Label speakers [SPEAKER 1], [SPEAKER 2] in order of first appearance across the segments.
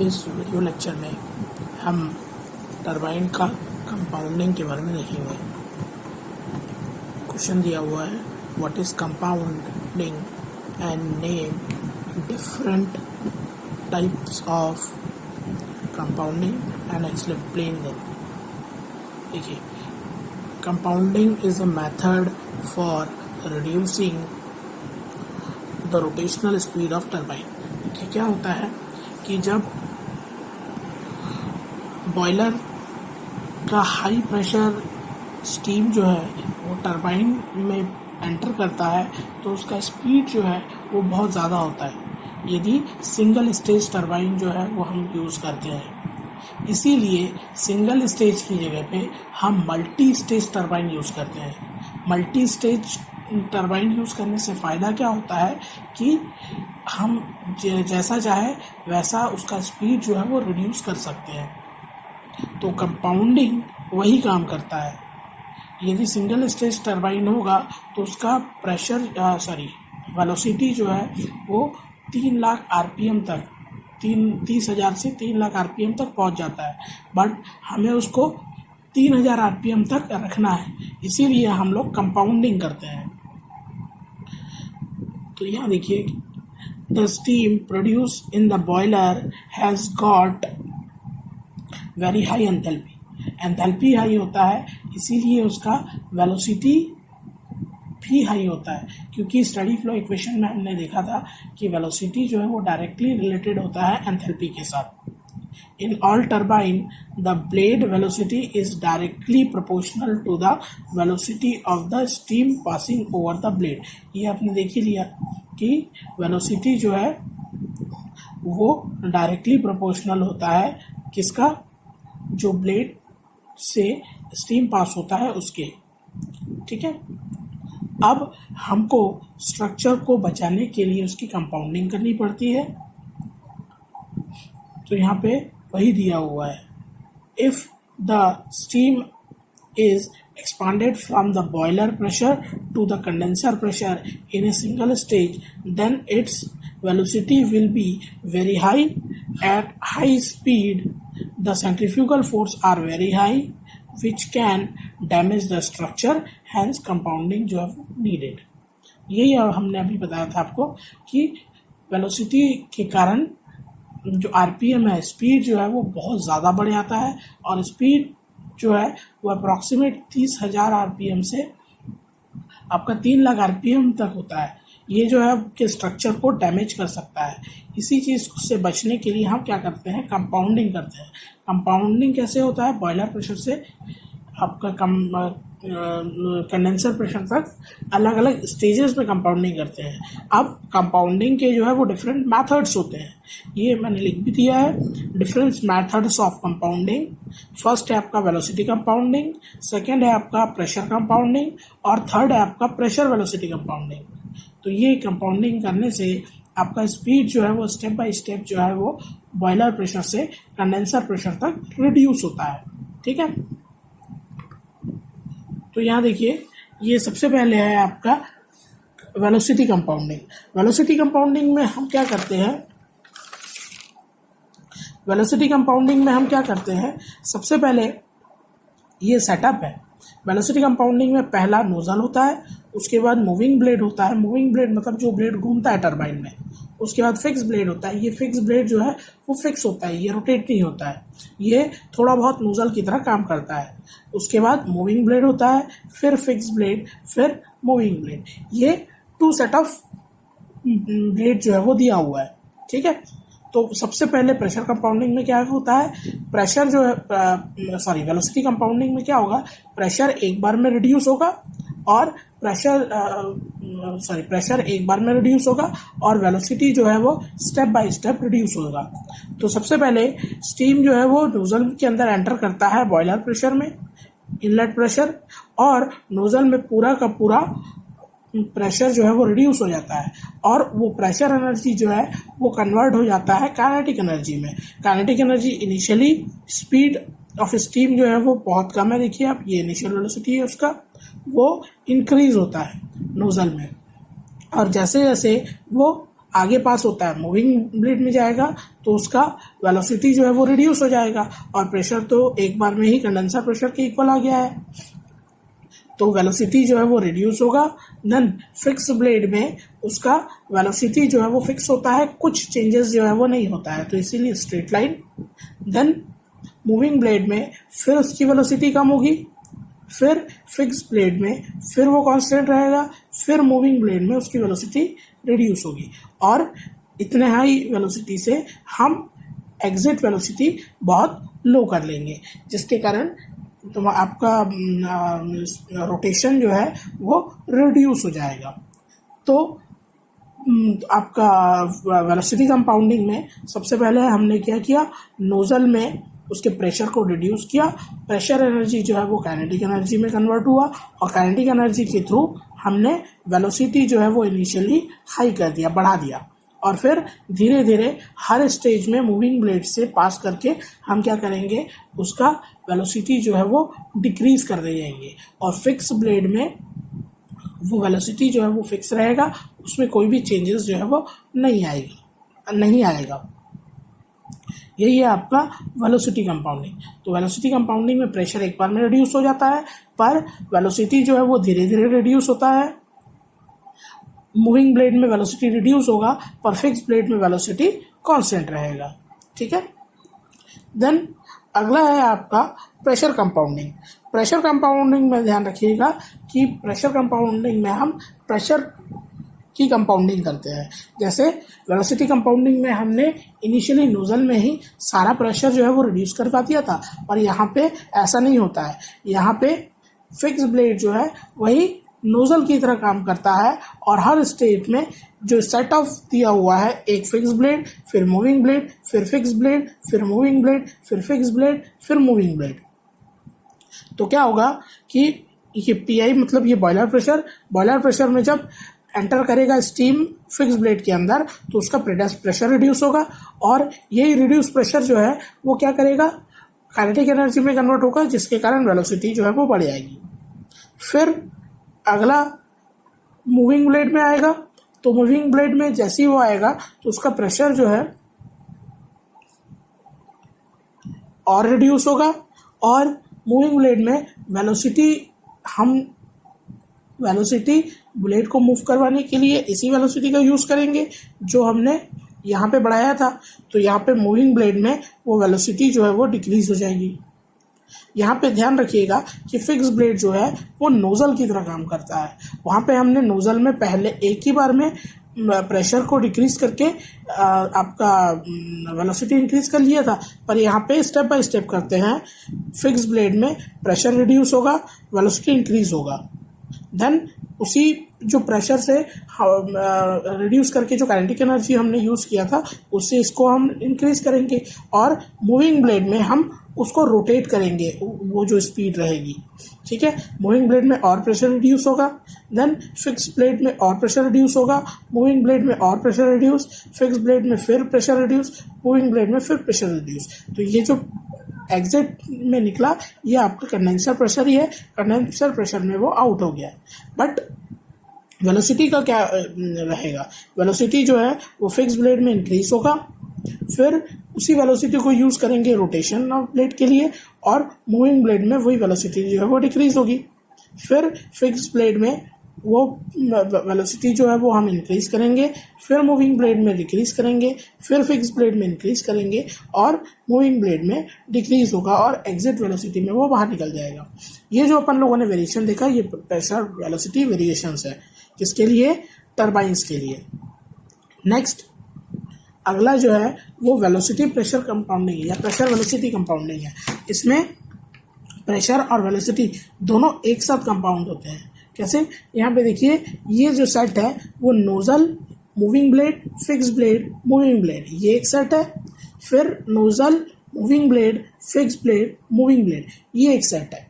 [SPEAKER 1] इस video lecture में हम टरबाइन का कंपाउंडिंग के बारे में देखेंगे। क्वेश्चन दिया हुआ है, what is compounding and name different types of compounding and explain them. देखिए, compounding is a method for reducing the rotational speed of turbine. देखिए, क्या होता है कि जब बॉयलर का हाई प्रेशर स्टीम जो है वो टरबाइन में एंटर करता है तो उसका स्पीड जो है वो बहुत ज़्यादा होता है यदि सिंगल स्टेज टरबाइन जो है वो हम यूज़ करते हैं। इसीलिए सिंगल स्टेज की जगह पे हम मल्टी स्टेज टरबाइन यूज़ करते हैं। मल्टी स्टेज टरबाइन यूज़ करने से फ़ायदा क्या होता है कि हम जैसा चाहे वैसा उसका स्पीड जो है वो रिड्यूस कर सकते हैं। तो कंपाउंडिंग वही काम करता है। यदि सिंगल स्टेज टरबाइन होगा तो उसका प्रेशर वेलोसिटी जो है वो 3 लाख आरपीएम तक 30,000 से 3 लाख आरपीएम तक पहुंच जाता है, बट हमें उसको 3,000 आरपीएम तक रखना है, इसीलिए हम लोग कंपाउंडिंग करते हैं। तो यहाँ देखिए, the steam produce in the boiler has got very high enthalpy high होता है, इसीलिए उसका वेलोसिटी भी हाई होता है, क्योंकि स्टडी फ्लो इक्वेशन में हमने देखा था कि वेलोसिटी जो है वो डायरेक्टली रिलेटेड होता है एंथैल्पी के साथ। In all turbine the blade velocity is directly proportional to the velocity of the steam passing over the blade. ये आपने देख ही लिया कि वेलोसिटी जो है वो डायरेक्टली प्रोपोर्शनल होता है किसका, जो ब्लेड से स्टीम पास होता है उसके। ठीक है, अब हमको स्ट्रक्चर को बचाने के लिए उसकी कंपाउंडिंग करनी पड़ती है। तो यहाँ पे वही दिया हुआ है, if the steam is expanded from the boiler pressure to the condenser pressure in a single stage, then its velocity will be very high. At high speed, the centrifugal force are very high, which can damage the structure. Hence, compounding जो है needed. यही हमने अभी बताया था आपको कि velocity के कारण जो आरपीएम है, स्पीड जो है वो बहुत ज़्यादा बढ़ जाता है, और स्पीड जो है वो अप्रॉक्सीमेट 30,000 आरपीएम से आपका 3 लाख आरपीएम तक होता है। ये जो है आपके स्ट्रक्चर को डैमेज कर सकता है। इसी चीज़ से बचने के लिए हम क्या करते हैं, कंपाउंडिंग करते हैं। कंपाउंडिंग कैसे होता है, बॉयलर प्रेशर से आपका कंडेंसर प्रेशर तक अलग अलग स्टेजेस में कंपाउंडिंग करते हैं। अब कंपाउंडिंग के जो है वो डिफरेंट मेथड्स होते हैं, ये मैंने लिख भी दिया है, different methods of compounding. First है आपका वेलोसिटी कंपाउंडिंग, सेकंड है आपका प्रेशर कंपाउंडिंग, और थर्ड है आपका प्रेशर वेलोसिटी कंपाउंडिंग। तो ये कंपाउंडिंग करने से आपका स्पीड जो है वो स्टेप बाय स्टेप जो है वो बॉयलर प्रेशर से कंडेंसर प्रेशर तक रिड्यूस होता है। ठीक है, तो यहाँ देखिए, ये सबसे पहले है आपका वेलोसिटी कंपाउंडिंग। वेलोसिटी कंपाउंडिंग में हम क्या करते हैं, सबसे पहले ये सेटअप है। वेलोसिटी कंपाउंडिंग में पहला नोजल होता है, उसके बाद मूविंग ब्लेड होता है। मूविंग ब्लेड मतलब जो ब्लेड घूमता है टरबाइन में। उसके बाद फिक्स ब्लेड होता है। ये फिक्स ब्लेड जो है वो फिक्स होता है, ये रोटेट नहीं होता है, ये थोड़ा बहुत नोजल की तरह काम करता है। उसके बाद मूविंग ब्लेड होता है, फिर फिक्स ब्लेड, फिर मूविंग ब्लेड। ये 2 सेट ऑफ ब्लेड जो है वो दिया हुआ है। ठीक है, तो सबसे पहले प्रेशर कंपाउंडिंग में क्या होता है, प्रेशर जो है वेलोसिटी कंपाउंडिंग में क्या होगा, प्रेशर एक बार में रिड्यूस होगा और प्रेशर एक बार में रिड्यूस होगा और वेलोसिटी जो है वो स्टेप बाय स्टेप रिड्यूस होगा। तो सबसे पहले स्टीम जो है वो नोजल के अंदर एंटर करता है बॉयलर प्रेशर में, इनलेट प्रेशर, और नोजल में पूरा का पूरा प्रेशर जो है वो रिड्यूस हो जाता है, और वो प्रेशर एनर्जी जो है वो कन्वर्ट हो जाता है काइनेटिक एनर्जी में। Kinetic energy initially speed of steam जो है वो बहुत कम है, देखिए आप, ये इनिशियल वेलोसिटी है उसका, वो इंक्रीज होता है नोजल में, और जैसे जैसे वो आगे पास होता है मूविंग ब्लेड में जाएगा तो उसका वेलोसिटी जो है वो रिड्यूस हो जाएगा, और प्रेशर तो एक बार में ही कंडेंसर प्रेशर के इक्वल आ गया है, तो वेलोसिटी जो है वो रिड्यूस होगा। देन फिक्स ब्लेड में उसका वेलोसिटी जो है वो फिक्स होता है, कुछ चेंजेस जो है वो नहीं होता है, तो इसीलिए straight line. Then moving blade में फिर उसकी वेलोसिटी कम होगी, फिर फिक्स ब्लेड में फिर वो कांस्टेंट रहेगा, फिर मूविंग ब्लेड में उसकी वेलोसिटी रिड्यूस होगी, और इतने हाई वेलोसिटी से हम एग्जिट वेलोसिटी बहुत लो कर लेंगे, जिसके कारण तो आपका रोटेशन जो है वो रिड्यूस हो जाएगा। तो आपका वेलोसिटी कंपाउंडिंग में सबसे पहले हमने क्या किया, नोजल में उसके प्रेशर को रिड्यूस किया, प्रेशर एनर्जी जो है वो काइनेटिक एनर्जी में कन्वर्ट हुआ, और काइनेटिक एनर्जी के थ्रू हमने वेलोसिटी जो है वो इनिशियली हाई कर दिया, बढ़ा दिया, और फिर धीरे धीरे हर स्टेज में मूविंग ब्लेड से पास करके हम क्या करेंगे, उसका वेलोसिटी जो है वो डिक्रीज कर दे जाएंगे, और फिक्स ब्लेड में वो वेलोसिटी जो है वो फिक्स रहेगा, उसमें कोई भी चेंजेस जो है वो नहीं आएगा। यही है आपका वेलोसिटी कंपाउंडिंग। तो वेलोसिटी कंपाउंडिंग में प्रेशर एक बार में रिड्यूस हो जाता है, पर वेलोसिटी जो है वो धीरे धीरे रिड्यूस होता है। मूविंग ब्लेड में वेलोसिटी रिड्यूस होगा, पर फिक्स ब्लेड में वेलोसिटी कांस्टेंट रहेगा। ठीक है। देन अगला है आपका प्रेशर कंपाउंडिंग। प्रेशर कंपाउंडिंग में ध्यान रखिएगा कि प्रेशर कंपाउंडिंग में हम प्रेशर की कंपाउंडिंग करते हैं। जैसे वेलोसिटी कंपाउंडिंग में हमने इनिशियली नोजल में ही सारा प्रेशर जो है वो रिड्यूस कर पा दिया था, और यहाँ पे ऐसा नहीं होता है। यहाँ पे फिक्स ब्लेड जो है वही नोजल की तरह काम करता है, और हर स्टेज में जो सेट ऑफ दिया हुआ है, एक फिक्स ब्लेड, फिर मूविंग ब्लेड, फिर फिक्स ब्लेड, फिर मूविंग ब्लेड, फिर फिक्स ब्लेड, फिर मूविंग ब्लेड। तो क्या होगा कि ये पीआई मतलब ये बॉयलर प्रेशर में जब एंटर करेगा स्टीम फिक्स ब्लेड के अंदर, तो उसका प्रेशर रिड्यूस होगा, और यही रिड्यूस प्रेशर जो है वो क्या करेगा, काइनेटिक एनर्जी में कन्वर्ट होगा, जिसके कारण वेलोसिटी जो है वो बढ़ जाएगी। फिर अगला मूविंग ब्लेड में आएगा, तो मूविंग ब्लेड में जैसे ही वो आएगा तो उसका प्रेशर जो है और रिड्यूस होगा, और मूविंग ब्लेड में वेलोसिटी ब्लेड को मूव करवाने के लिए इसी वेलोसिटी का यूज़ करेंगे जो हमने यहाँ पे बढ़ाया था। तो यहाँ पे मूविंग ब्लेड में वो वेलोसिटी जो है वो डिक्रीज हो जाएगी। यहाँ पे ध्यान रखिएगा कि फिक्स ब्लेड जो है वो नोजल की तरह काम करता है। वहाँ पे हमने नोजल में पहले एक ही बार में प्रेशर को डिक्रीज करके आपका वेलोसिटी इंक्रीज कर लिया था, पर यहाँ पे स्टेप बाय स्टेप करते हैं। फिक्स ब्लेड में प्रेशर रिड्यूस होगा, वेलोसिटी इंक्रीज होगा, देन उसी जो प्रेशर से रिड्यूस करके जो काइनेटिक एनर्जी हमने यूज़ किया था उससे इसको हम इंक्रीज करेंगे, और मूविंग ब्लेड में हम उसको रोटेट करेंगे, वो जो स्पीड रहेगी। ठीक है। मूविंग ब्लेड में और प्रेशर रिड्यूस होगा, देन फिक्स ब्लेड में और प्रेशर रिड्यूस होगा, मूविंग ब्लेड में और प्रेशर रिड्यूस, फिक्स ब्लेड में फिर प्रेशर रिड्यूस, मूविंग ब्लेड में फिर प्रेशर रिड्यूस। तो ये जो एग्जिट में निकला ये आपका कंडेंसर प्रेशर ही है। कंडेंसर प्रेशर में वो आउट हो गया। बट वेलोसिटी का क्या रहेगा, वेलोसिटी जो है वो फिक्स ब्लेड में इंक्रीज होगा, फिर उसी वेलोसिटी को यूज़ करेंगे रोटेशन ऑफ ब्लेड के लिए, और मूविंग ब्लेड में वही वेलोसिटी जो है वो डिक्रीज होगी। फिर फिक्स ब्लेड में वो वेलोसिटी जो है वो हम इंक्रीज करेंगे, फिर मूविंग ब्लेड में डिक्रीज करेंगे, फिर फिक्स ब्लेड में इंक्रीज करेंगे, और मूविंग ब्लेड में डिक्रीज होगा, और एग्जिट वेलोसिटी में वो बाहर निकल जाएगा। ये जो अपन लोगों ने वेरिएशन देखा, ये प्रेशर वेलोसिटी वेरिएशंस है। किसके लिए? टरबाइंस के लिए। नेक्स्ट अगला जो है वो वेलोसिटी प्रेशर कंपाउंडिंग है, या प्रेशर वेलोसिटी कंपाउंडिंग है। इसमें प्रेशर और वेलोसिटी दोनों एक साथ कंपाउंड होते हैं। कैसे? यहाँ पे देखिए, ये जो सेट है वो nozzle, moving blade, fix blade, moving blade, ये एक सेट है। फिर nozzle, moving blade, fix blade, moving blade, ये एक सेट है।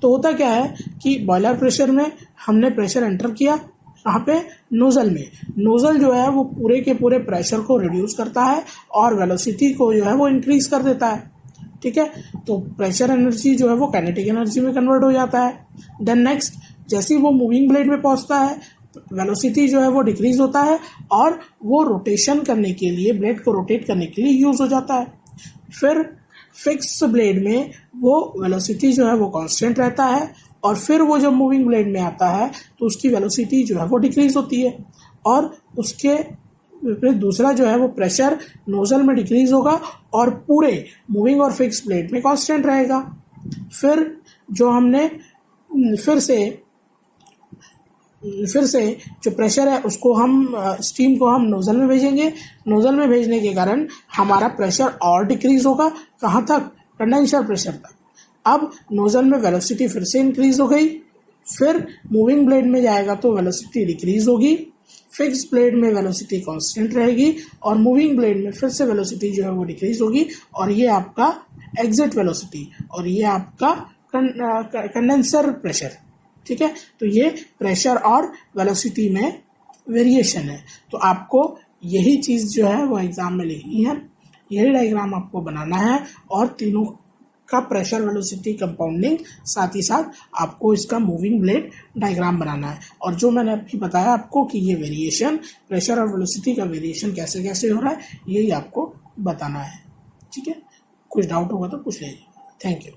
[SPEAKER 1] तो होता क्या है कि बॉयलर प्रेशर में हमने प्रेशर एंटर किया, यहाँ पे नोजल में, नोजल जो है वो पूरे के पूरे प्रेशर को रिड्यूस करता है और वेलोसिटी को जो है वो इंक्रीज कर देता है। ठीक है। तो प्रेशर एनर्जी जो है वो काइनेटिक एनर्जी में कन्वर्ट हो जाता है। देन नेक्स्ट, जैसे ही वो मूविंग ब्लेड में पहुंचता है, वेलोसिटी जो है वो डिक्रीज होता है और वो रोटेशन करने के लिए, ब्लेड को रोटेट करने के लिए यूज हो जाता है। फिर फिक्स ब्लेड में वो वेलोसिटी जो है वो कांस्टेंट रहता है और फिर वो जब मूविंग ब्लेड में आता है तो उसकी वेलोसिटी जो है वो डिक्रीज होती है और उसके फिर दूसरा जो है वो प्रेशर नोजल में डिक्रीज होगा और पूरे मूविंग और फिक्स ब्लेड में कांस्टेंट रहेगा। फिर जो हमने फिर से जो प्रेशर है उसको हम स्टीम को हम नोजल में भेजेंगे। नोजल में भेजने के कारण हमारा प्रेशर और डिक्रीज होगा, कहाँ तक? कंडेंसर प्रेशर तक। अब नोजल में वेलोसिटी फिर से इंक्रीज हो गई, फिर मूविंग ब्लेड में जाएगा तो वेलोसिटी डिक्रीज होगी, फिक्स ब्लेड में वेलोसिटी कांस्टेंट रहेगी और मूविंग ब्लेड में फिर से वेलोसिटी जो है वो डिक्रीज होगी और ये आपका एग्जिट वेलोसिटी और ये आपका कंडेंसर प्रेशर। ठीक है, तो ये प्रेशर और वेलोसिटी में वेरिएशन है। तो आपको यही चीज़ जो है वो एग्जाम में लिखनी है, यही डायग्राम आपको बनाना है और तीनों का प्रेशर वेलोसिटी कंपाउंडिंग, साथ ही साथ आपको इसका मूविंग ब्लेड डायग्राम बनाना है। और जो मैंने अभी बताया आपको कि ये वेरिएशन, प्रेशर और वेलोसिटी का वेरिएशन कैसे कैसे हो रहा है, यही आपको बताना है। ठीक है, कुछ डाउट होगा तो पूछ लीजिए। Thank you.